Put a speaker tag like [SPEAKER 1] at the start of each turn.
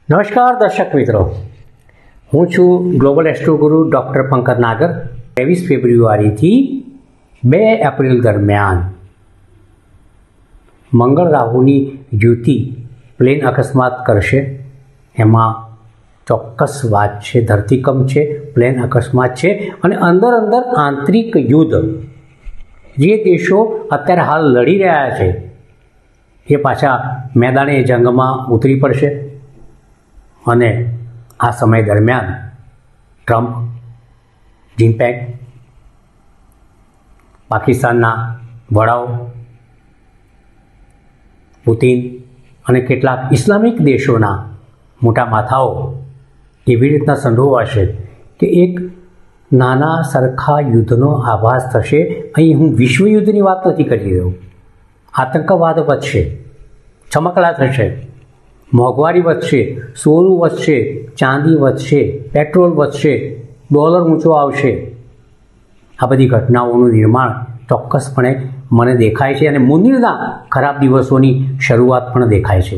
[SPEAKER 1] નમસ્કાર દર્શક મિત્રો, હું છું ગ્લોબલ એસ્ટ્રો ગુરુ ડૉક્ટર પંકજ નાગર. 23 ફેબ્રુઆરીથી 2 એપ્રિલ દરમિયાન મંગળ રાહુની યુતિ પ્લેન અકસ્માત કરશે. એમાં ચોક્કસ વાત છે, ધરતીકંપ છે, પ્લેન અકસ્માત છે અને અંદર આંતરિક યુદ્ધ જે દેશો અત્યારે હાલ લડી રહ્યા છે એ પાછા મેદાને જંગમાં ઉતરી પડશે. અને આ સમય દરમિયાન ટ્રમ્પ, જિનપિંગ, પાકિસ્તાનના વડાઓ, પુતિન અને કેટલાક ઇસ્લામિક દેશોના મોટા માથાઓ એવી રીતના સંડોવાશે કે એક નાના સરખા યુદ્ધનો આભાસ થશે. અહીં હું વિશ્વયુદ્ધની વાત નથી કરી રહ્યો. આતંકવાદ વધશે, ચમકલા થશે, મોંઘવારી વધશે, સોનું વધશે, ચાંદી વધશે, પેટ્રોલ વધશે, ડોલર ઊંચો આવશે. આ બધી ઘટનાઓનું નિર્માણ ચોક્કસપણે મને દેખાય છે અને મુંદિરના ખરાબ દિવસોની શરૂઆત પણ દેખાય છે.